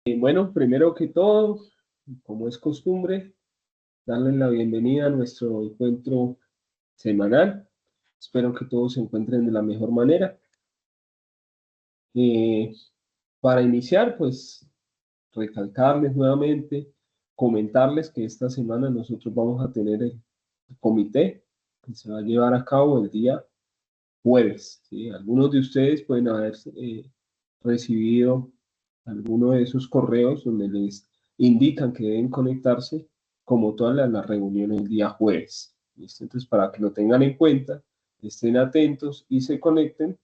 Bueno, primero que todo, como es costumbre, darles la bienvenida a nuestro encuentro semanal. Espero que todos se encuentren de la mejor manera. Eh, para iniciar, pues recalcarles nuevamente, comentarles que esta semana nosotros vamos a tener el comité que se va a llevar a cabo el día jueves. ¿Sí? Algunos de ustedes pueden haber recibido alguno de esos correos donde les indican que deben conectarse como todas las reuniones el día jueves. ¿Listo? Entonces, para que lo tengan en cuenta, estén atentos y se conecten,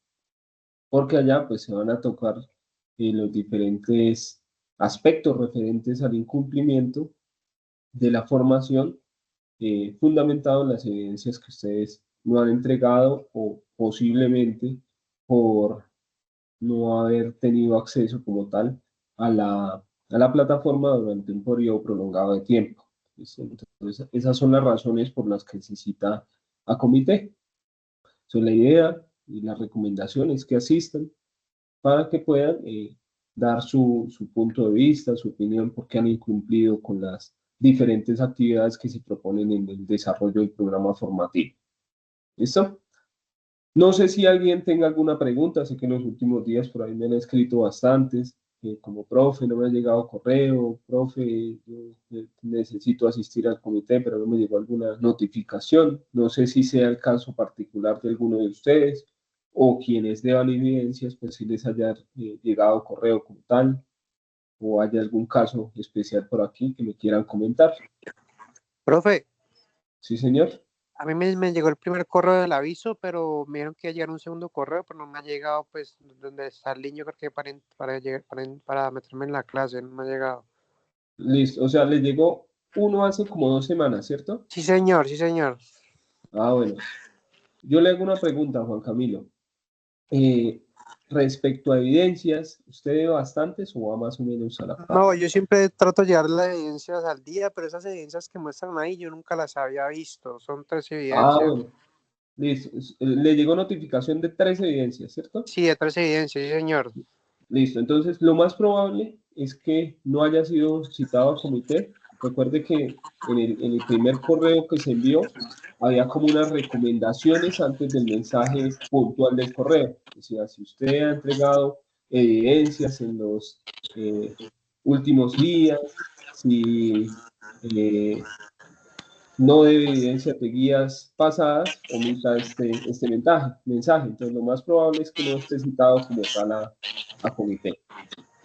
porque allá pues se van a tocar los diferentes aspectos referentes al incumplimiento de la formación fundamentado en las evidencias que ustedes no han entregado o posiblemente por no haber tenido acceso como tal a la plataforma durante un periodo prolongado de tiempo. Entonces, esas son las razones por las que se cita a comité. So, la idea y la recomendación es que asistan para que puedan dar su punto de vista, su opinión, porque han incumplido con las diferentes actividades que se proponen en el desarrollo del programa formativo. ¿Listo? No sé si alguien tenga alguna pregunta, sé que en los últimos días por ahí me han escrito bastantes, como profe, no me ha llegado correo, profe, yo necesito asistir al comité, pero no me llegó alguna notificación. No sé si sea el caso particular de alguno de ustedes o quienes deban evidencias, pues si les haya llegado correo como tal o haya algún caso especial por aquí que me quieran comentar. Profe, Sí, señor. a mí me llegó el primer correo del aviso, pero me dijeron que iba a llegar un segundo correo, pero no me ha llegado, pues, donde está el link, yo creo que para meterme en la clase, no me ha llegado. Listo. O sea, les llegó uno hace como 2 semanas, ¿cierto? Sí, señor, sí, señor. Ah, bueno. Yo le hago una pregunta, Juan Camilo. Eh, Respecto a evidencias, ¿usted ve bastantes o va más o menos a la par? No, yo siempre trato de llevar las evidencias al día, pero esas evidencias que muestran ahí yo nunca las había visto. Son 3 Ah, evidencias. bueno. Listo. Le llegó notificación de 3 evidencias, ¿cierto? Sí, de 3 evidencias, sí, señor. Listo. Entonces, lo más probable es que no haya sido citado a comité. Recuerde que en el primer correo que se envió había como unas recomendaciones antes del mensaje puntual del correo. Decía, si usted ha entregado evidencias en los eh, últimos días, si no debe evidencias de guías pasadas, omita este mensaje. Entonces, lo más probable es que no esté citado como tal a comité.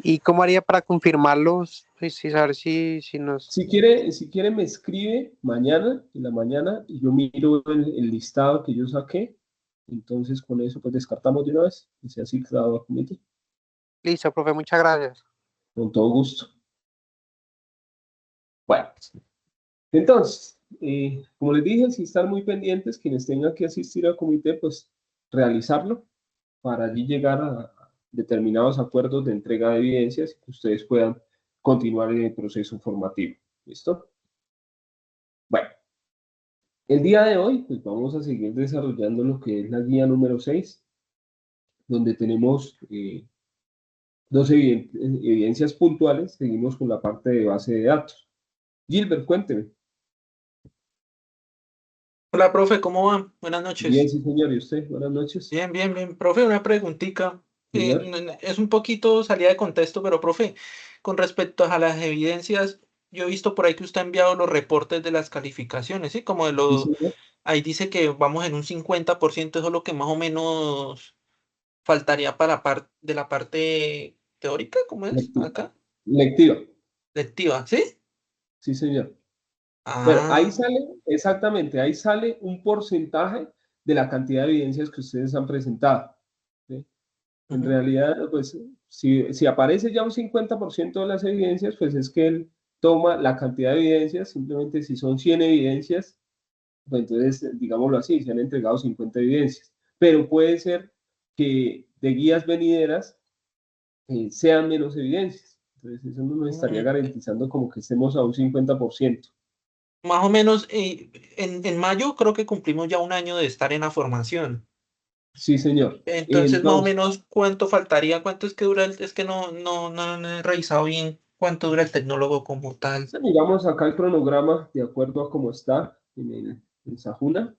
¿Y cómo haría para confirmarlos? Pues sí, saber si nos... Si quiere me escribe mañana, en la mañana, y yo miro el listado que yo saqué. Entonces, con eso, pues descartamos de una vez y sea citado a comité. Listo, profe, muchas gracias. Con todo gusto. Bueno, entonces, como les dije, si están muy pendientes, quienes tengan que asistir al comité, pues realizarlo para allí llegar a determinados acuerdos de entrega de evidencias y que ustedes puedan continuar en el proceso formativo. ¿Listo? Bueno, el día de hoy, pues vamos a seguir desarrollando lo que es la guía número 6, donde tenemos dos evidencias puntuales. Seguimos con la parte de base de datos. Gilbert, cuénteme. Hola, profe, ¿cómo va? Buenas Bien, noches. sí, señor. ¿Y usted? Buenas noches. Bien, bien, bien. Profe, una preguntita. Señor. Es un poquito salida de contexto, pero profe, con respecto a las evidencias, yo he visto por ahí que usted ha enviado los reportes de las calificaciones, ¿sí? Como de Sí, lo, señor. ahí dice que vamos en un 50%, eso es lo que más o menos faltaría para de la parte teórica, ¿cómo es? Lectiva. Acá, Lectiva. lectiva, ¿sí? Sí, señor. Bueno, ahí Ah, sale, exactamente, ahí sale un porcentaje de la cantidad de evidencias que ustedes han presentado. ¿Sí? En ujú. realidad, pues, si aparece ya un 50% de las evidencias, pues es que él toma la cantidad de evidencias, simplemente si son 100 evidencias, pues entonces, digámoslo así, se han entregado 50 evidencias. Pero puede ser que de guías venideras sean menos evidencias. Entonces, eso no nos estaría Mm, garantizando como que estemos a un 50%. Más o menos en mayo creo que cumplimos ya un año de estar en la formación. Sí, señor. Entonces, más o Entonces, menos, ¿cuánto faltaría? ¿Cuánto es que dura? Es que no he revisado bien. ¿Cuánto dura el tecnólogo como tal? Miramos acá el cronograma de acuerdo a cómo está en Sajuna.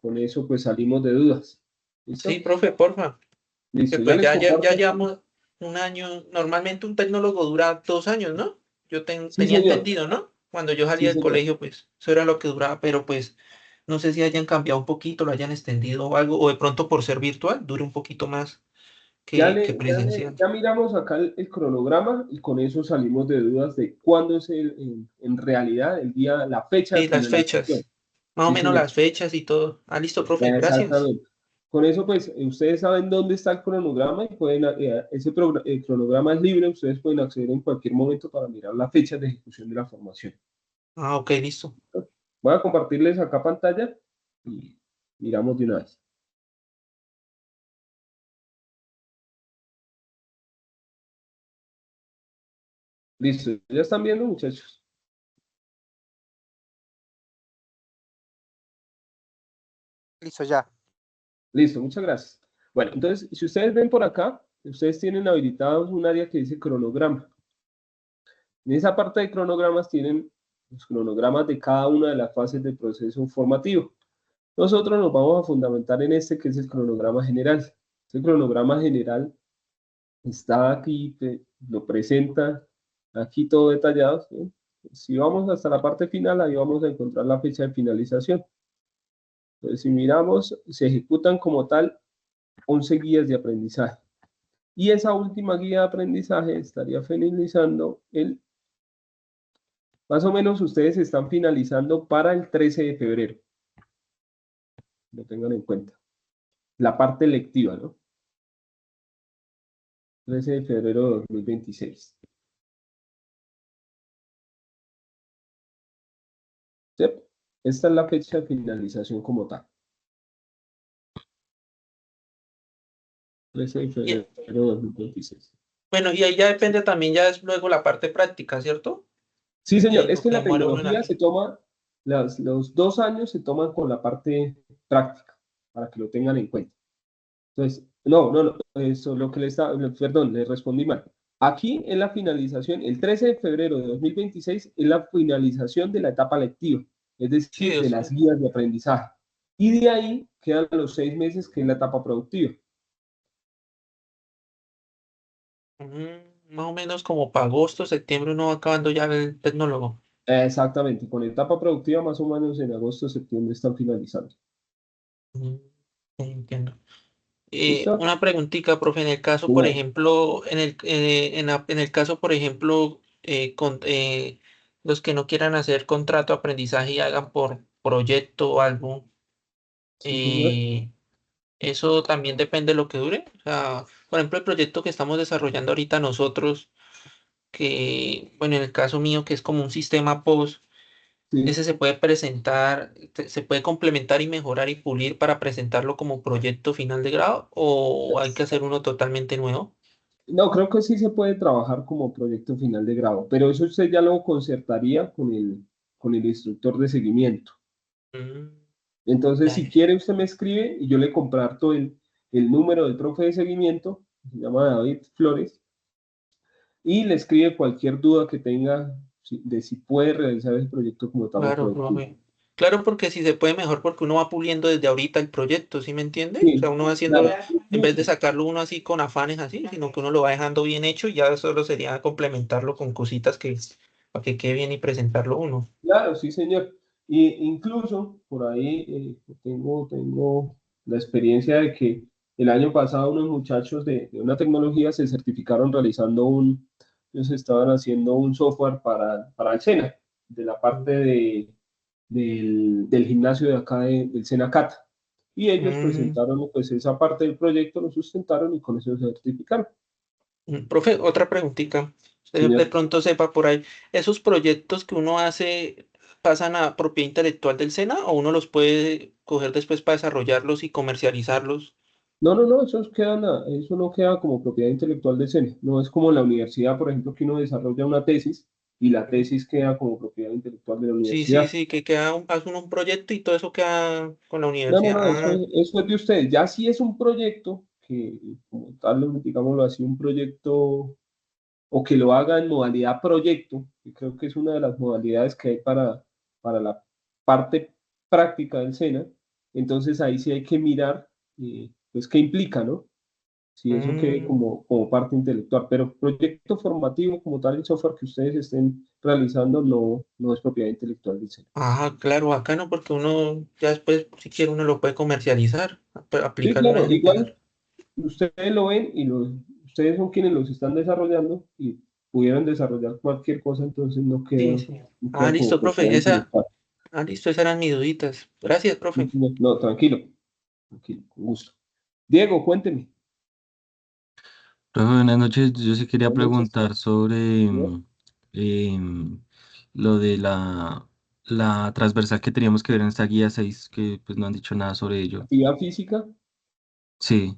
Con eso pues salimos de dudas. Sí, ¿Listo? profe, porfa. Que Listo, ya pues les ya comparto. llevamos un año. Normalmente un tecnólogo dura 2 años, ¿no? Yo Sí, tenía señor. entendido, ¿no? Cuando yo salía Sí, del señor. colegio, pues eso era lo que duraba, pero pues no sé si hayan cambiado un poquito, lo hayan extendido o algo, o de pronto por ser virtual dure un poquito más que presencial. Ya miramos acá el cronograma y con eso salimos de dudas de cuándo es en realidad el día, la fecha de Sí, las finalización. fechas. Más o Sí, menos señor. las fechas y todo. Ah, listo, profe, gracias. Exactamente. Con eso, pues, ustedes saben dónde está el cronograma y pueden, el cronograma es libre, ustedes pueden acceder en cualquier momento para mirar la fecha de ejecución de la formación. Ah, ok, listo. Voy a compartirles acá pantalla y miramos de una vez. Listo, ¿ya están viendo, muchachos? Listo, ya. Listo, muchas gracias. Bueno, entonces, si ustedes ven por acá, ustedes tienen habilitado un área que dice cronograma. En esa parte de cronogramas tienen los cronogramas de cada una de las fases del proceso formativo. Nosotros nos vamos a fundamentar en este que es el cronograma general. Este cronograma general está aquí, lo presenta aquí todo detallado, ¿sí? Si vamos hasta la parte final, ahí vamos a encontrar la fecha de finalización. Entonces, si miramos, se ejecutan como tal 11 guías de aprendizaje. Y esa última guía de aprendizaje estaría finalizando más o menos ustedes están finalizando para el 13 de febrero. Lo tengan en cuenta. La parte lectiva, ¿no? 13 de febrero de 2026. ¿Sí? Esta es la fecha de finalización como tal. 13 de Y- febrero de 2026. bueno, y ahí ya depende también, ya es luego la parte práctica, ¿cierto? Sí, señor. Es Lo que que la demore uno en tecnología hacer. se toma, los 2 años se toman con la parte práctica, para que lo tengan en cuenta. Entonces, no, eso lo que perdón, le respondí mal. Aquí en la finalización, el 13 de febrero de 2026 es la finalización de la etapa lectiva, es Sí, decir, de las guías de aprendizaje. Y de ahí quedan los 6 meses, que es la etapa productiva. más o menos como para agosto, septiembre uno va acabando ya el tecnólogo. Exactamente, con etapa productiva más o menos en agosto, septiembre están finalizando. Mm, entiendo. ¿Listo? Una preguntita, profe, en el caso, por Señor. ejemplo, en el caso, por ejemplo, los que no quieran hacer contrato de aprendizaje y hagan por proyecto o algo, Sí, señor. eh, eso también depende de lo que dure. O sea, por ejemplo, el proyecto que estamos desarrollando ahorita nosotros, que, bueno, en el caso mío, que es como un sistema POS, Sí. ese se puede presentar, se puede complementar y mejorar y pulir para presentarlo como proyecto final de grado, o hay que hacer uno totalmente nuevo. No, creo que sí se puede trabajar como proyecto final de grado, pero eso usted ya lo concertaría con el instructor de seguimiento. Mm, Entonces, ya, si quiere, usted me escribe y yo le comparto el número del profe de seguimiento, se llama David Flores, y le escribe cualquier duda que tenga de si puede realizar el proyecto como tal o claro, productivo. profe. Claro, porque si se puede mejor, porque uno va puliendo desde ahorita el proyecto, ¿sí me entiende? O sea, Sí, uno va haciendo, claro, en vez de incluso, sacarlo uno así con afanes así, sino que uno lo va dejando bien hecho y ya solo sería complementarlo con cositas que, para que quede bien y presentarlo uno. claro, sí, señor. Y incluso por ahí tengo la experiencia de que el año pasado unos muchachos de una tecnología se certificaron realizando ellos estaban haciendo un software para el SENA, de la parte del gimnasio de acá del SENACAT. Y ellos Mm, presentaron pues esa parte del proyecto, lo sustentaron y con eso se certificaron. profe, otra preguntita. Usted de Señor. pronto sepa por ahí, ¿esos proyectos que uno hace pasan a propiedad intelectual del SENA o uno los puede coger después para desarrollarlos y comercializarlos? No, eso no queda como propiedad intelectual del SENA. No es como en la universidad, por ejemplo, que uno desarrolla una tesis y la tesis queda como propiedad intelectual de la Sí, sí, universidad. sí, que queda hace uno un proyecto y todo eso queda con la universidad. No, eso, Ah, eso es de ustedes. Ya si es un proyecto, que como tal, digámoslo así, un proyecto o que lo haga en modalidad proyecto, que creo que es una de las modalidades que hay para la parte práctica del SENA. Entonces ahí sí hay que mirar, pues, qué implica, ¿no? Si eso quede Mm, como parte intelectual, pero proyecto formativo como tal, el software que ustedes estén realizando no es propiedad intelectual del SENA. claro, bacano porque uno ya después, si quiere, uno lo puede comercializar, Sí, aplicarlo en claro, ese igual empresa. ustedes lo ven y ustedes son quienes los están desarrollando y pudieran desarrollar cualquier cosa, entonces Sí, sí. no queda como Listo, profe. propiedad intelectual. Listo, esas eran mis duditas. Gracias, Sí, profe. señor. No, tranquilo, tranquilo, con gusto. Diego, cuénteme. Profe, buenas noches. Yo sí quería Buenas noches, preguntar sobre señor. em, lo de la transversal que teníamos que ver en esta guía 6 que pues no han dicho nada sobre ello. Actividad física. Sí,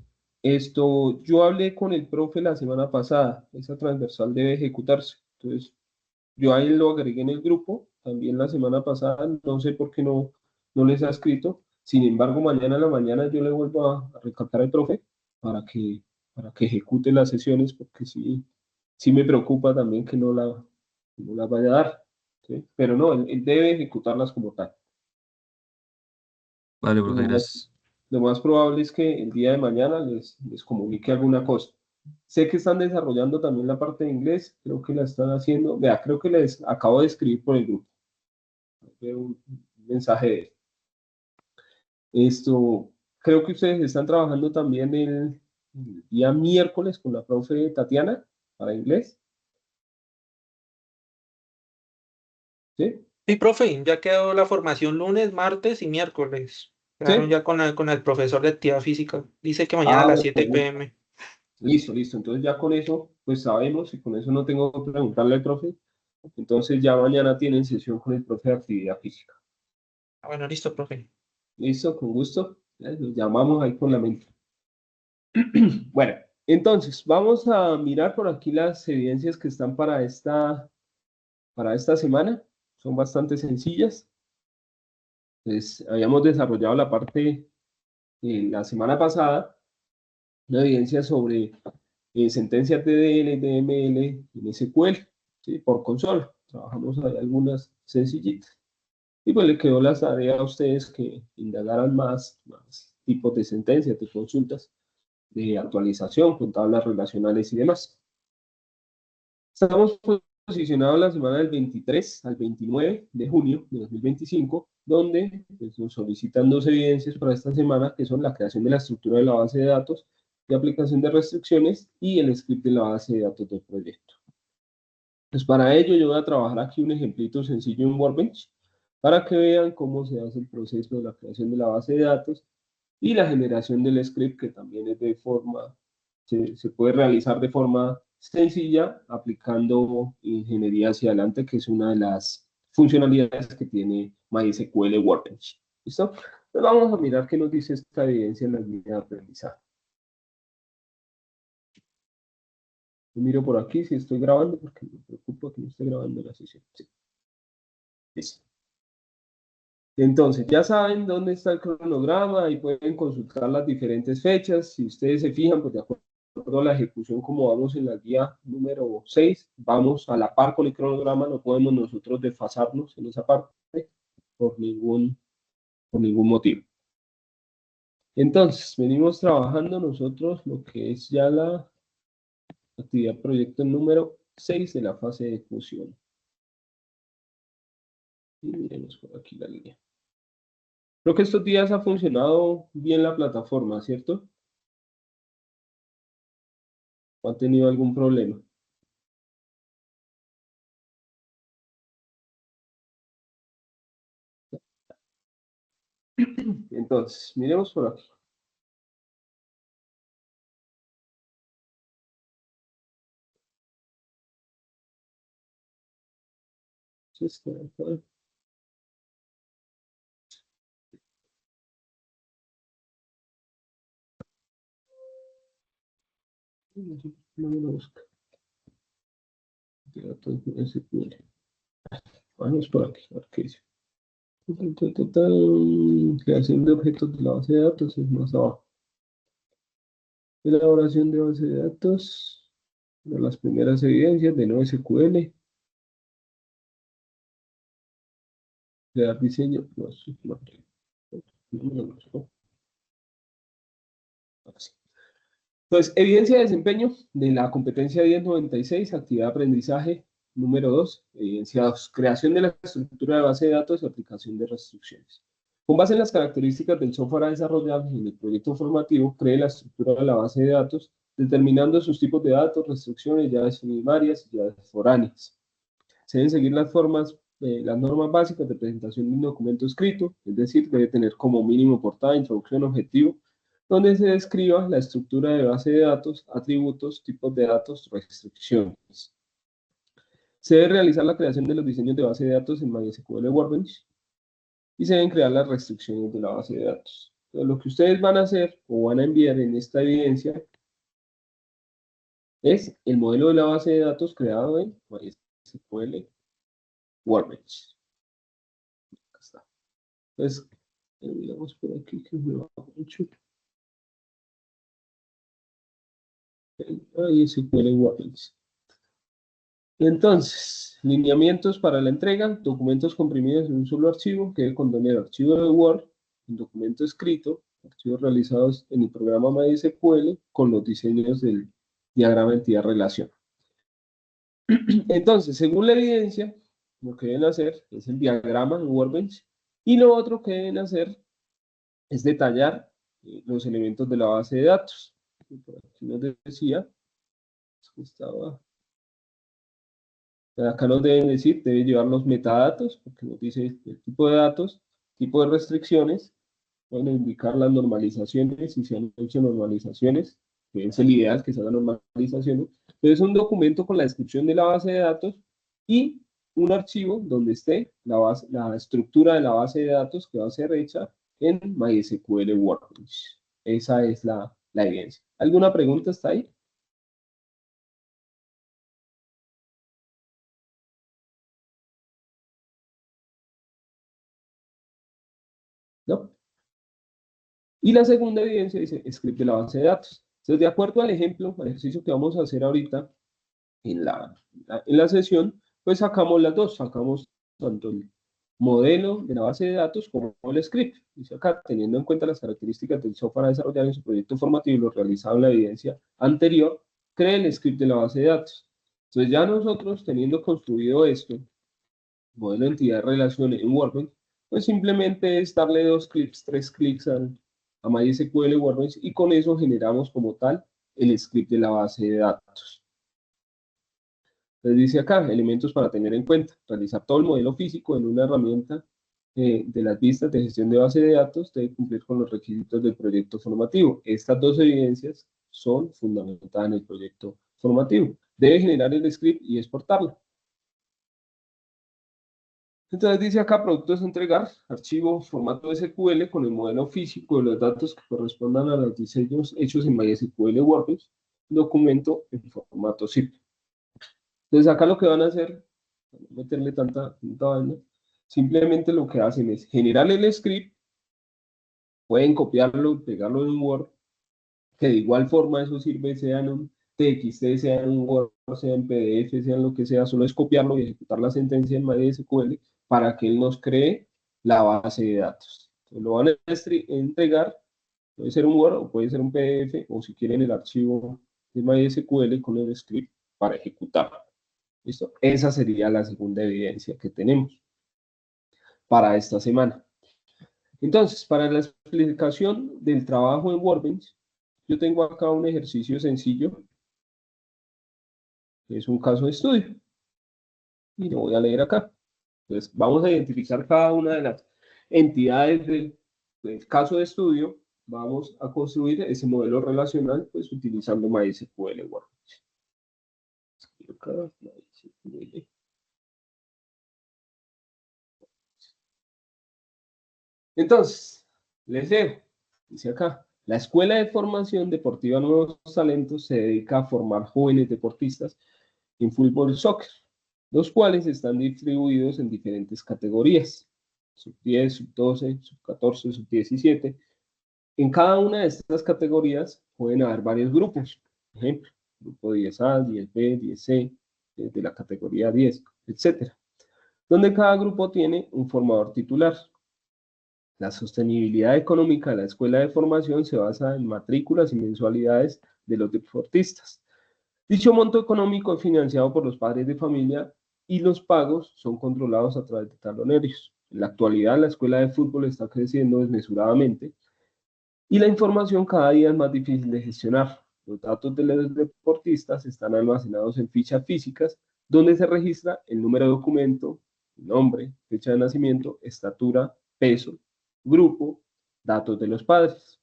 Yo hablé con el profe la semana pasada, esa transversal debe ejecutarse. Entonces, yo ahí lo agregué en el grupo, también la semana pasada, no sé por qué no les ha escrito. Sin embargo, mañana a la mañana yo le vuelvo a recalcar al profe para que ejecute las sesiones, porque sí me preocupa también que no las vaya a dar. ¿Sí? Pero no, él debe ejecutarlas como tal. vale, Pues profe, gracias. lo más probable es que el día de mañana les comunique alguna cosa. Sé que están desarrollando también la parte de inglés, creo que la están haciendo. Vea, creo que les acabo de escribir por el grupo. Veo un mensaje de esto. Creo que ustedes están trabajando también el día miércoles con la profe Tatiana para inglés. ¿Sí? Sí, profe, ya quedó la formación lunes, martes y miércoles. Quedaron ¿Sí? ya con el profesor de actividad física. Dice que mañana a Ah, las bueno, 7 p.m. listo, listo. Entonces ya con eso, pues sabemos y con eso no tengo que preguntarle al profe. Entonces ya mañana tienen sesión con el profe de actividad física. Bueno, listo, profe. Listo, con gusto. Los llamamos ahí con la mente. Bueno, entonces vamos a mirar por aquí las evidencias que están para esta semana. Son bastante sencillas. Pues, habíamos desarrollado la parte la semana pasada, una evidencia sobre sentencias TDL, DML en SQL, ¿sí? Por consola. Trabajamos ahí algunas sencillitas. Y pues le quedó la tarea a ustedes que indagaran más tipos de sentencias, de consultas, de actualización con tablas relacionales y demás. Estamos posicionados la semana del 23 al 29 de junio de 2025, donde pues, nos solicitan dos evidencias para esta semana, que son la creación de la estructura de la base de datos, de aplicación de restricciones y el script de la base de datos del proyecto. Pues para ello yo voy a trabajar aquí un ejemplito sencillo en Workbench para que vean cómo se hace el proceso de la creación de la base de datos y la generación del script, que también es se puede realizar de forma sencilla aplicando ingeniería hacia adelante, que es una de las funcionalidades que tiene MySQL Workbench. ¿Listo? Pues vamos a mirar qué nos dice esta evidencia en la línea de aprendizaje. Yo miro por aquí si estoy grabando, porque me preocupa que no esté grabando la sesión. Sí. Listo. Entonces, ya saben dónde está el cronograma y pueden consultar las diferentes fechas. Si ustedes se fijan, pues de acuerdo a la ejecución, como vamos en la guía número 6, vamos a la par con el cronograma, no podemos nosotros desfasarnos en esa parte por por ningún motivo. Entonces, venimos trabajando nosotros lo que es ya la actividad proyecto número 6 de la fase de ejecución. Y miremos por aquí la línea. Creo que estos días ha funcionado bien la plataforma, ¿cierto? ¿O ha tenido algún problema? Entonces, miremos por aquí. No me lo busca. Vamos por aquí, a ver qué dice. Creación de objetos de la base de datos es más abajo. Elaboración de base de datos. de las primeras evidencias de NoSQL. Crear diseño. Entonces, evidencia de desempeño de la competencia 1096, actividad de aprendizaje número 2, evidencia 2, creación de la estructura de base de datos y aplicación de restricciones. Con base en las características del software a desarrollar en el proyecto formativo, cree la estructura de la base de datos, determinando sus tipos de datos, restricciones, llaves primarias y llaves foráneas. Se deben seguir las normas básicas de presentación de un documento escrito, es decir, debe tener como mínimo portada, introducción, objetivo, donde se describa la estructura de base de datos, atributos, tipos de datos, restricciones. Se debe realizar la creación de los diseños de base de datos en MySQL Workbench y se deben crear las restricciones de la base de datos. Entonces, lo que ustedes van a hacer o van a enviar en esta evidencia es el modelo de la base de datos creado en MySQL Workbench. Acá está. Entonces, miramos por aquí que me va mucho. MySQL Workbench. Entonces, lineamientos para la entrega, documentos comprimidos en un solo archivo que debe contener archivo de Word, un documento escrito, archivos realizados en el programa MySQL con los diseños del diagrama entidad-relación. Entonces, según la evidencia, lo que deben hacer es el diagrama en Workbench y lo otro que deben hacer es detallar los elementos de la base de datos. Por aquí nos decía, estaba... Acá nos deben decir, debe llevar los metadatos, porque nos dice el tipo de datos, tipo de restricciones, pueden indicar las normalizaciones, si se han hecho normalizaciones, que es el ideal que se hagan normalizaciones. Entonces, un documento con la descripción de la base de datos y un archivo donde esté la estructura de la base de datos que va a ser hecha en MySQL Workbench. Esa es la evidencia. ¿Alguna pregunta hasta ahí? ¿No? Y la segunda evidencia dice script de la base de datos. Entonces, de acuerdo al ejemplo, al ejercicio que vamos a hacer ahorita en la sesión, pues sacamos las dos, sacamos tanto el modelo de la base de datos como el script. Dice acá, teniendo en cuenta las características del software a desarrollar en su proyecto formativo y lo realizado en la evidencia anterior, cree el script de la base de datos. Entonces ya nosotros, teniendo construido esto, modelo de entidad de relación en Workbench, pues simplemente es darle 2 clics, 3 clics a MySQL Workbench y con eso generamos como tal el script de la base de datos. Entonces dice acá, elementos para tener en cuenta, realizar todo el modelo físico en una herramienta de las vistas de gestión de base de datos debe cumplir con los requisitos del proyecto formativo. Estas dos evidencias son fundamentadas en el proyecto formativo. Debe generar el script y exportarlo. Entonces dice acá, productos a entregar, archivo, formato SQL con el modelo físico de los datos que correspondan a los diseños hechos en MySQL Workbench, documento en formato zip. Entonces acá lo que van a hacer, no meterle tanta vaina, simplemente lo que hacen es generar el script, pueden copiarlo, pegarlo en Word, que de igual forma eso sirve, sea en un TXT, sea en un Word, sea en PDF, sea en lo que sea, solo es copiarlo y ejecutar la sentencia en MySQL para que él nos cree la base de datos. Entonces, lo van a entregar, puede ser un Word o puede ser un PDF, o si quieren el archivo de MySQL con el script para ejecutarlo. ¿Listo? Esa sería la segunda evidencia que tenemos para esta semana. Entonces, para la explicación del trabajo en Workbench, yo tengo acá un ejercicio sencillo, que es un caso de estudio. Y lo voy a leer acá. Entonces, vamos a identificar cada una de las entidades del caso de estudio. Vamos a construir ese modelo relacional, pues, utilizando MySQL Workbench. Entonces, les leo. Dice acá, la Escuela de Formación Deportiva Nuevos Talentos se dedica a formar jóvenes deportistas en fútbol y soccer, los cuales están distribuidos en diferentes categorías, sub 10, sub 12, sub 14, sub 17. En cada una de estas categorías pueden haber varios grupos. Por ejemplo, grupo 10A, 10B, 10C, de la categoría 10, etcétera, donde cada grupo tiene un formador titular. La sostenibilidad económica de la escuela de formación se basa en matrículas y mensualidades de los deportistas. Dicho monto económico es financiado por los padres de familia y los pagos son controlados a través de talonarios. En la actualidad, la escuela de fútbol está creciendo desmesuradamente y la información cada día es más difícil de gestionar. Los datos de los deportistas están almacenados en fichas físicas donde se registra el número de documento, nombre, fecha de nacimiento, estatura, peso, grupo, datos de los padres.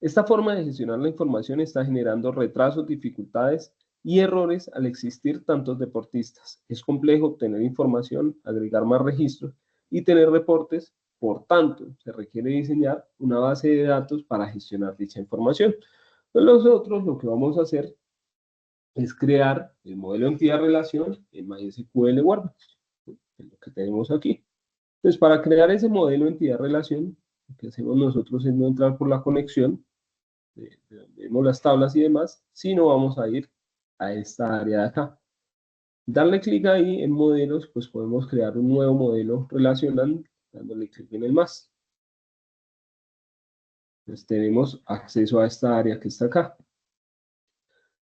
Esta forma de gestionar la información está generando retrasos, dificultades y errores al existir tantos deportistas. Es complejo obtener información, agregar más registros y tener reportes. Por tanto, se requiere diseñar una base de datos para gestionar dicha información. Entonces, nosotros lo que vamos a hacer es crear el modelo entidad-relación en MySQL Workbench, que es lo que tenemos aquí. Entonces, para crear ese modelo entidad-relación, lo que hacemos nosotros es no entrar por la conexión, de donde vemos las tablas y demás, sino vamos a ir a esta área de acá. Darle clic ahí en modelos, pues podemos crear un nuevo modelo relacional, dándole clic en el más. Entonces tenemos acceso a esta área que está acá.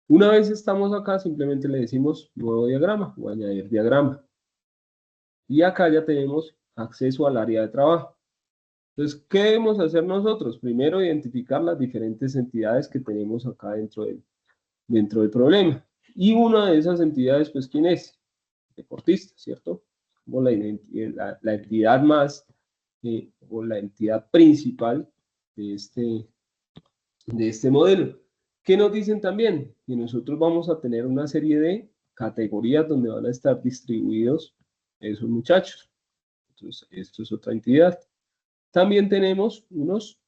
Una vez estamos acá, simplemente le decimos nuevo diagrama o añadir diagrama. Y acá ya tenemos acceso al área de trabajo. Entonces, ¿qué debemos hacer nosotros? Primero, identificar las diferentes entidades que tenemos acá dentro del problema. Y una de esas entidades, pues, ¿quién es? Deportista, ¿cierto? Como la entidad más, o la entidad principal de este modelo. ¿Qué nos dicen también? Que nosotros vamos a tener una serie de categorías donde van a estar distribuidos esos muchachos. Entonces, esto es otra entidad. También tenemos unos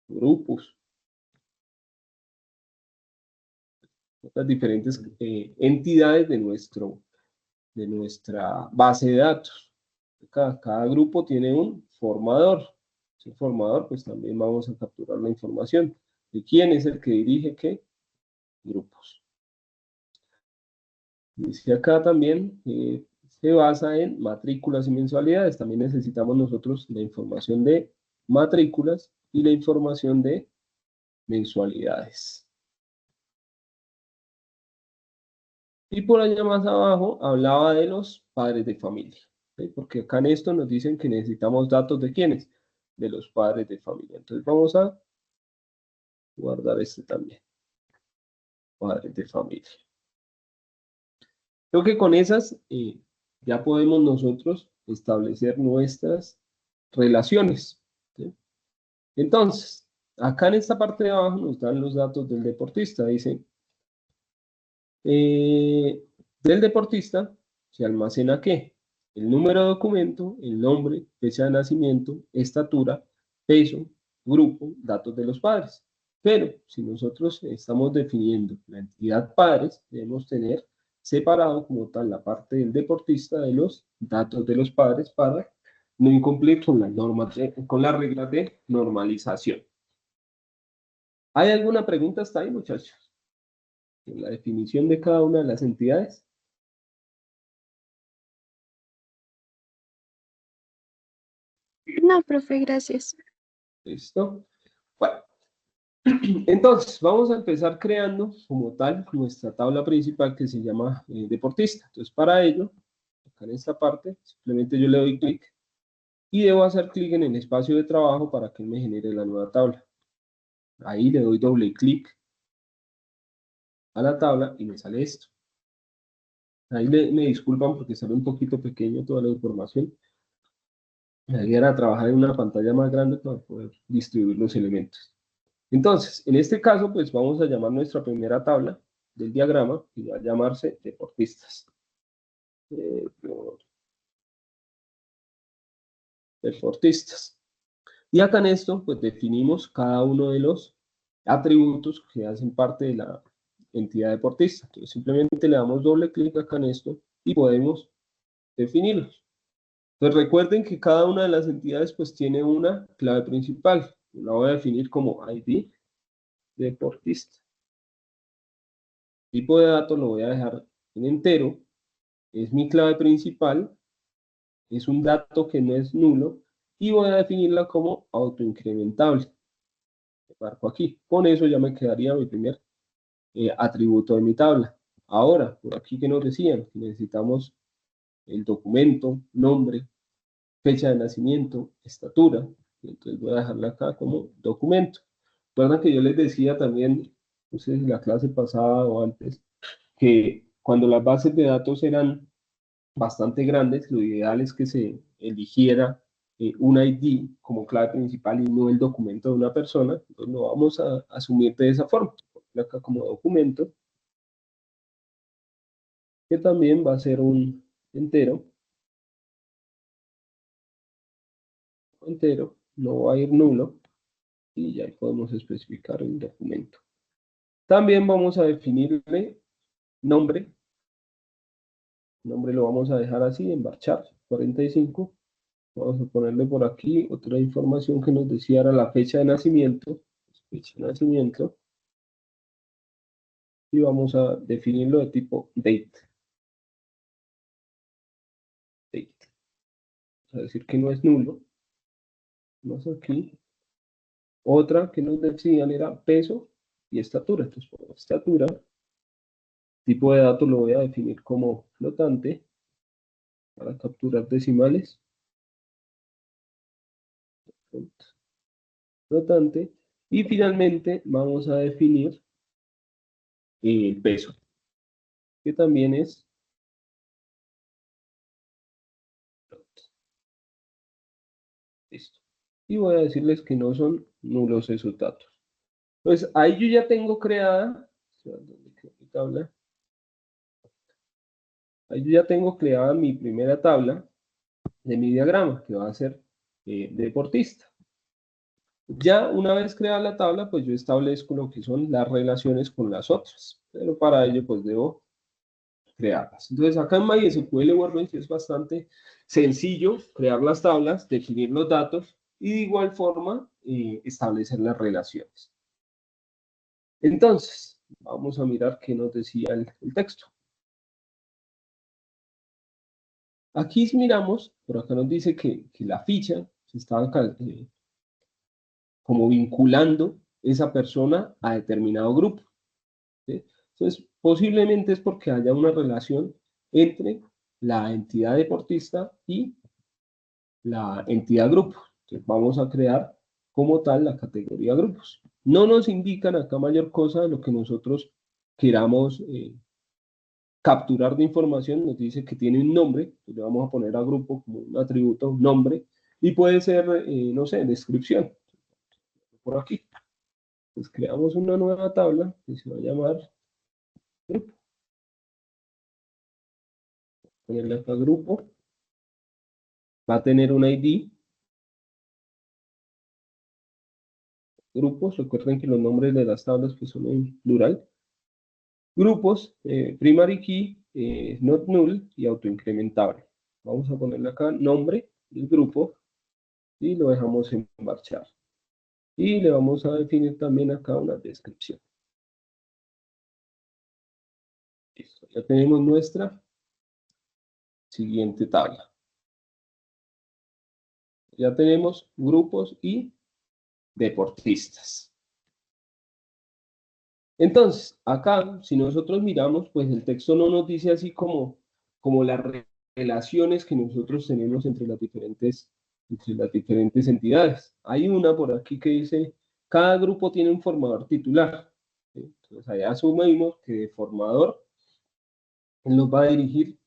grupos, otras diferentes entidades de nuestra base de datos. Cada grupo tiene un formador. Ese formador, pues también vamos a capturar la información de quién es el que dirige qué grupos. Dice acá también se basa en matrículas y mensualidades. También necesitamos nosotros la información de matrículas y la información de mensualidades. Y por allá más abajo hablaba de los padres de familia, ¿sí? Porque acá en esto nos dicen que necesitamos datos de quiénes, de los padres de familia. Entonces vamos a guardar este también, padres de familia. Creo que con esas ya podemos nosotros establecer nuestras relaciones, ¿sí? Entonces, acá en esta parte de abajo nos dan los datos del deportista. Dice, del deportista se almacena ¿qué? El número de documento, el nombre, fecha de nacimiento, estatura, peso, grupo, datos de los padres. Pero si nosotros estamos definiendo la entidad padres, debemos tener separado como tal la parte del deportista de los datos de los padres para no incumplir con las reglas de normalización. ¿Hay alguna pregunta hasta ahí, muchachos? En la definición de cada una de las entidades. No, profe, gracias. ¿Listo? Bueno, entonces vamos a empezar creando como tal nuestra tabla principal que se llama deportista. Entonces para ello, acá en esta parte, simplemente yo le doy clic y debo hacer clic en el espacio de trabajo para que me genere la nueva tabla. Ahí le doy doble clic a la tabla y me sale esto. Ahí me disculpan porque sale un poquito pequeño toda la información. La idea era trabajar en una pantalla más grande para poder distribuir los elementos. Entonces, en este caso, pues vamos a llamar nuestra primera tabla del diagrama, que va a llamarse deportistas. Deportistas. Y acá en esto, pues definimos cada uno de los atributos que hacen parte de la entidad deportista. Entonces, simplemente le damos doble clic acá en esto y podemos definirlos. Pues recuerden que cada una de las entidades pues tiene una clave principal. La voy a definir como ID deportista. Tipo de datos lo voy a dejar en entero, es mi clave principal, es un dato que no es nulo, y voy a definirla como autoincrementable. Marco aquí. Con eso ya me quedaría mi primer atributo de mi tabla. Ahora, por aquí que nos decían, que necesitamos el documento, nombre, fecha de nacimiento, estatura. Entonces voy a dejarla acá como documento. Recuerdan que yo les decía también, no sé si la clase pasada o antes, que cuando las bases de datos eran bastante grandes, lo ideal es que se eligiera un ID como clave principal y no el documento de una persona. Entonces lo vamos a asumir de esa forma. Acá como documento, que también va a ser un entero, no va a ir nulo, y ya podemos especificar el documento. También vamos a definirle nombre. Nombre lo vamos a dejar así, en varchar 45. Vamos a ponerle por aquí otra información que nos decía era la fecha de nacimiento. Fecha de nacimiento. Y vamos a definirlo de tipo date. Date. Vamos a decir que no es nulo. Vamos aquí. Otra que nos decían era peso y estatura. Entonces, por estatura, tipo de datos lo voy a definir como flotante para capturar decimales. Flotante. Y finalmente vamos a definir el peso, que también es listo. Y voy a decirles que no son nulos esos datos. Pues ahí yo ya tengo creada, ¿dónde quedó mi tabla? Ahí yo ya tengo creada mi primera tabla de mi diagrama, que va a ser deportista. Ya una vez creada la tabla, pues yo establezco lo que son las relaciones con las otras, pero para ello pues debo crearlas. Entonces acá en MySQL Workbench es bastante sencillo crear las tablas, definir los datos y de igual forma establecer las relaciones. Entonces, vamos a mirar qué nos decía el texto. Aquí si miramos, por acá nos dice que la ficha se estaba como vinculando esa persona a determinado grupo. ¿Sí? Entonces, posiblemente es porque haya una relación entre la entidad deportista y la entidad grupo. Entonces, vamos a crear como tal la categoría grupos. No nos indican acá mayor cosa de lo que nosotros queramos capturar de información. Nos dice que tiene un nombre, le vamos a poner a grupo como un atributo, nombre, y puede ser, no sé, descripción. Por aquí. Pues creamos una nueva tabla que se va a llamar grupo. Ponerle acá grupo. Va a tener un ID. Grupos, recuerden que los nombres de las tablas pues, son en plural. Grupos, primary key, not null y autoincrementable. Vamos a ponerle acá nombre del grupo y lo dejamos en varchar. Y le vamos a definir también acá una descripción. Listo, ya tenemos nuestra siguiente tabla. Ya tenemos grupos y deportistas. Entonces, acá, si nosotros miramos, pues el texto no nos dice así como las relaciones que nosotros tenemos entre las diferentes entidades. Hay una por aquí que dice, cada grupo tiene un formador titular. ¿Sí? Entonces, ahí asumimos que de formador nos va a dirigir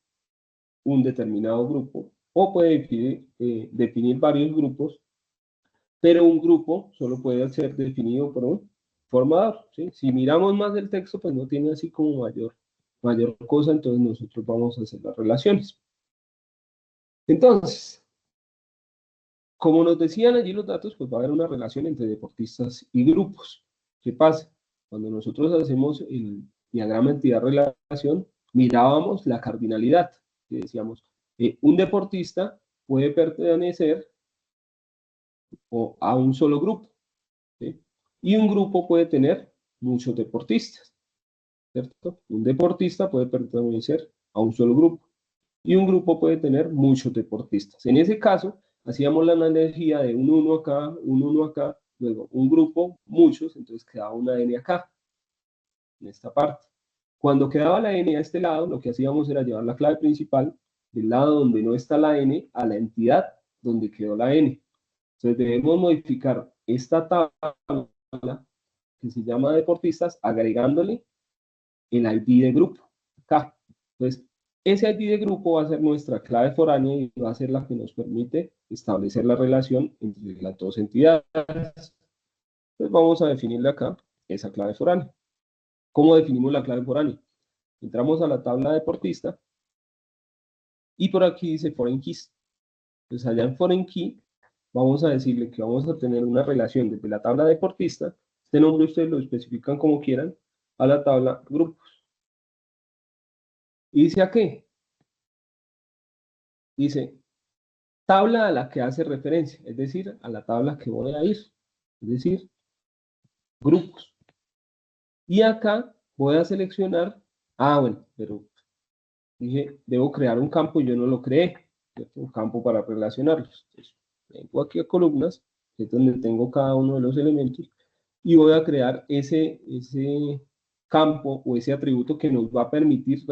un determinado grupo, o puede definir varios grupos, pero un grupo solo puede ser definido por un formador. ¿Sí? Si miramos más el texto, pues no tiene así como mayor cosa, entonces nosotros vamos a hacer las relaciones. Entonces, como nos decían allí los datos, pues va a haber una relación entre deportistas y grupos. ¿Qué pasa? Cuando nosotros hacemos el diagrama entidad-relación, mirábamos la cardinalidad. Y decíamos, un deportista puede pertenecer a un solo grupo. ¿Sí? Y un grupo puede tener muchos deportistas. ¿cierto? Un deportista puede pertenecer a un solo grupo y un grupo puede tener muchos deportistas. En ese caso, hacíamos la analogía de un 1 acá, un 1 acá, luego un grupo, muchos, entonces quedaba una N acá, en esta parte. Cuando quedaba la N a este lado, lo que hacíamos era llevar la clave principal del lado donde no está la N a la entidad donde quedó la N. Entonces debemos modificar esta tabla que se llama deportistas agregándole el ID de grupo acá. Entonces ese ID de grupo va a ser nuestra clave foránea y va a ser la que nos permite establecer la relación entre las dos entidades. Entonces vamos a definirle acá esa clave foránea. ¿Cómo definimos la clave foránea? Entramos a la tabla deportista y por aquí dice foreign keys. Entonces allá en foreign key vamos a decirle que vamos a tener una relación desde la tabla deportista, este nombre ustedes lo especifican como quieran, a la tabla grupos. ¿Y dice a qué? Dice tabla a la que hace referencia, es decir, a la tabla que voy a ir, es decir, grupos. Y acá voy a seleccionar, bueno, pero dije, debo crear un campo y yo no lo creé, ¿cierto? Un campo para relacionarlos. Entonces, vengo aquí a columnas, que es donde tengo cada uno de los elementos, y voy a crear ese campo o ese atributo que nos va a permitir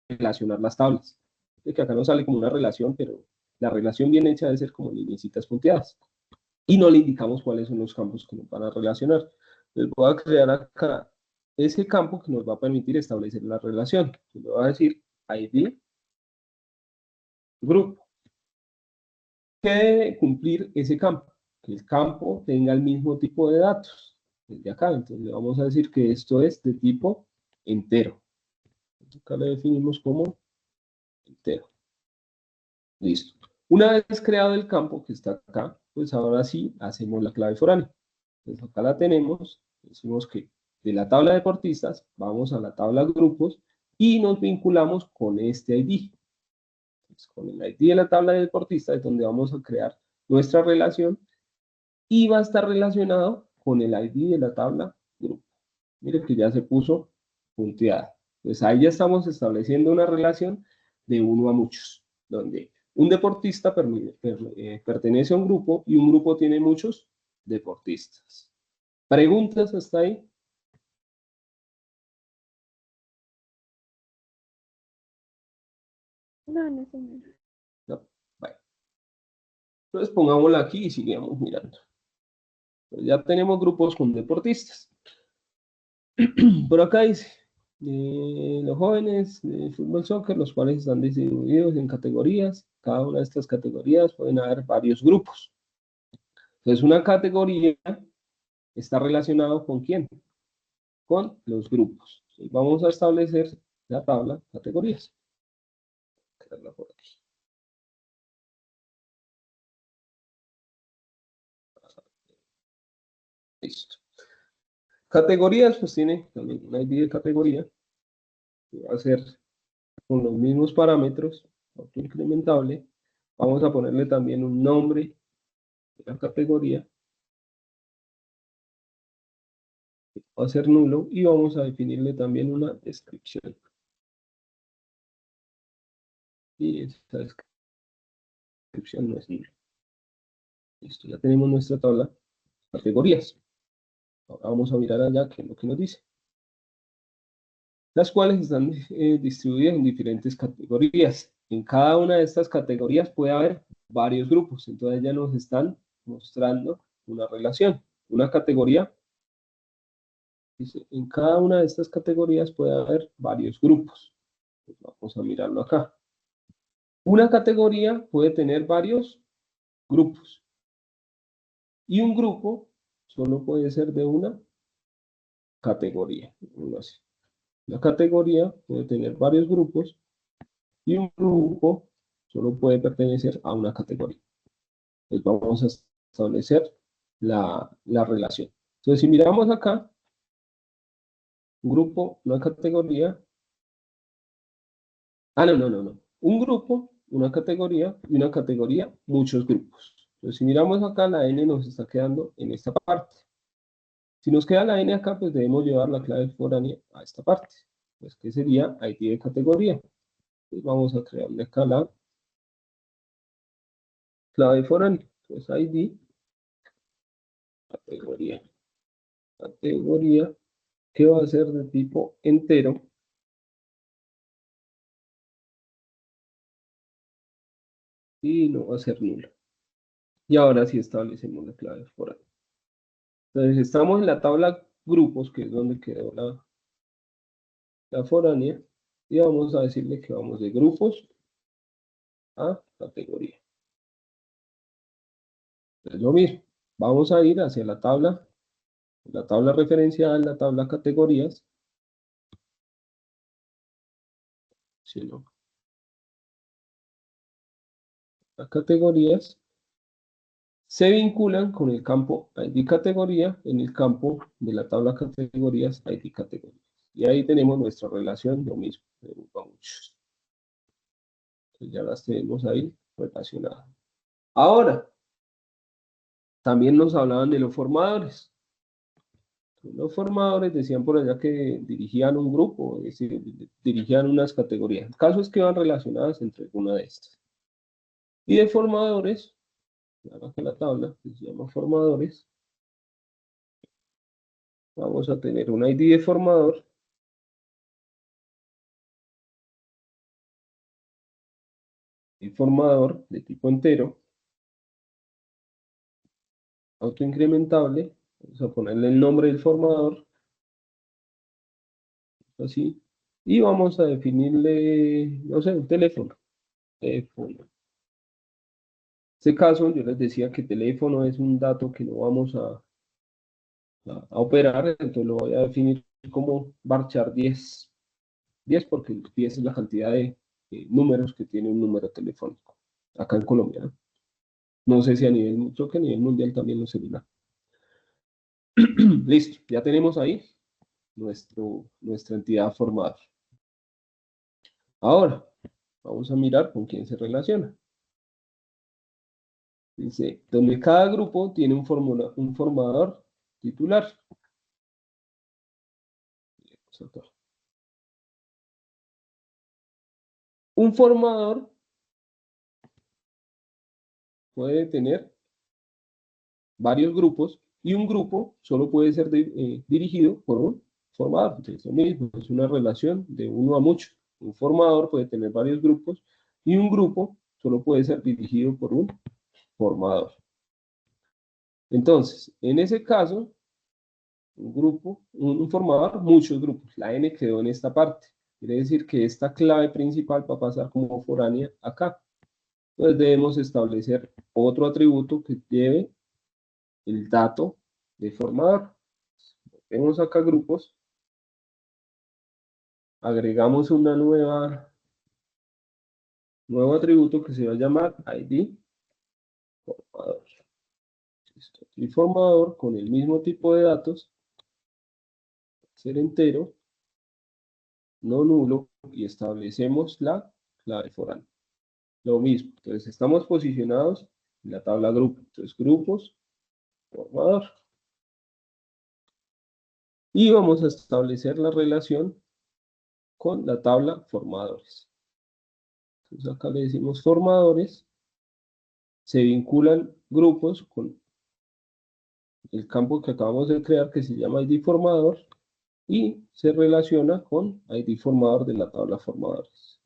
relacionar las tablas. Es que acá no sale como una relación, pero la relación bien hecha debe ser como lineecitas punteadas. Y no le indicamos cuáles son los campos que nos van a relacionar. Entonces voy a crear acá ese campo que nos va a permitir establecer la relación. Le voy a decir ID grupo. ¿Qué debe cumplir ese campo? Que el campo tenga el mismo tipo de datos. Desde acá, entonces le vamos a decir que esto es de tipo entero. Acá le definimos como entero. Listo. Una vez creado el campo que está acá, pues ahora sí hacemos la clave foránea. Entonces acá la tenemos, decimos que de la tabla de deportistas vamos a la tabla grupos y nos vinculamos con este ID. Entonces, con el ID de la tabla de deportistas es donde vamos a crear nuestra relación y va a estar relacionado con el ID de la tabla grupo. Miren que ya se puso punteada. Pues ahí ya estamos estableciendo una relación de uno a muchos, donde un deportista pertenece a un grupo y un grupo tiene muchos deportistas. ¿Preguntas hasta ahí? No, señor. No. Bueno. Entonces pongámosla aquí y sigamos mirando. Pues ya tenemos grupos con deportistas. Por acá dice, los jóvenes de fútbol soccer, los cuales están distribuidos en categorías. Cada una de estas categorías pueden haber varios grupos. Entonces, una categoría está relacionada con ¿quién? Con los grupos. Entonces, vamos a establecer la tabla categorías. Por aquí. Listo. Categorías, pues tiene también una ID de categoría. Que va a ser con los mismos parámetros, autoincrementable. Vamos a ponerle también un nombre de la categoría. Va a ser nulo y vamos a definirle también una descripción. Y esa descripción no es nula. Listo, ya tenemos nuestra tabla categorías. Ahora vamos a mirar allá qué es lo que nos dice. Las cuales están distribuidas en diferentes categorías. En cada una de estas categorías puede haber varios grupos. Entonces ya nos están mostrando una relación. Una categoría. Dice, en cada una de estas categorías puede haber varios grupos. Pues vamos a mirarlo acá. Una categoría puede tener varios grupos. Y un grupo solo puede ser de una categoría. Una categoría puede tener varios grupos y un grupo solo puede pertenecer a una categoría. Entonces vamos a establecer la relación. Entonces si miramos acá, un grupo, una categoría. No. Un grupo, una categoría y una categoría, muchos grupos. Entonces si miramos acá, la N nos está quedando en esta parte. Si nos queda la n acá, pues debemos llevar la clave foránea a esta parte, pues que sería ID de categoría. Pues vamos a crearle acá la clave foránea, pues ID, categoría, que va a ser de tipo entero, y no va a ser nula. Y ahora sí establecemos la clave foránea. Entonces estamos en la tabla grupos, que es donde quedó la foránea, y vamos a decirle que vamos de grupos a categoría. Es lo mismo, vamos a ir hacia la tabla referencial, la tabla categorías, ¿sí, no? Las categorías se vinculan con el campo ID categoría en el campo de la tabla categorías ID categorías. Y ahí tenemos nuestra relación, lo mismo. Entonces ya las tenemos ahí relacionadas. Ahora, también nos hablaban de los formadores. Los formadores decían por allá que dirigían un grupo, es decir, dirigían unas categorías. El caso es que van relacionadas entre alguna de estas. Y de formadores, acá en la tabla, que se llama formadores, vamos a tener un ID de formador, y formador de tipo entero, autoincrementable, vamos a ponerle el nombre del formador, así, y vamos a definirle, no sé, un teléfono. En este caso, yo les decía que teléfono es un dato que no vamos a operar, entonces lo voy a definir como varchar 10. 10 porque 10 es la cantidad de números que tiene un número telefónico, acá en Colombia, ¿no? No sé si a nivel, creo que a nivel mundial también lo sería. Listo, ya tenemos ahí nuestra entidad formada. Ahora, vamos a mirar con quién se relaciona. Dice, donde cada grupo tiene un formador titular. Un formador puede tener varios grupos y un grupo solo puede ser dirigido por un formador. Entonces, lo mismo, es una relación de uno a mucho. Un formador puede tener varios grupos y un grupo solo puede ser dirigido por un formador. Entonces, en ese caso, un formador, muchos grupos. La n quedó en esta parte. Quiere decir que esta clave principal va a pasar como foránea acá. Entonces debemos establecer otro atributo que lleve el dato de formador. Vemos acá grupos. Agregamos una nuevo atributo que se va a llamar ID formador. Y formador con el mismo tipo de datos, ser entero, no nulo, y establecemos la clave foránea. Lo mismo, entonces estamos posicionados en la tabla grupo. Entonces grupos, formador. Y vamos a establecer la relación con la tabla formadores. Entonces acá le decimos formadores. Se vinculan grupos con el campo que acabamos de crear que se llama ID formador y se relaciona con ID formador de la tabla formadores.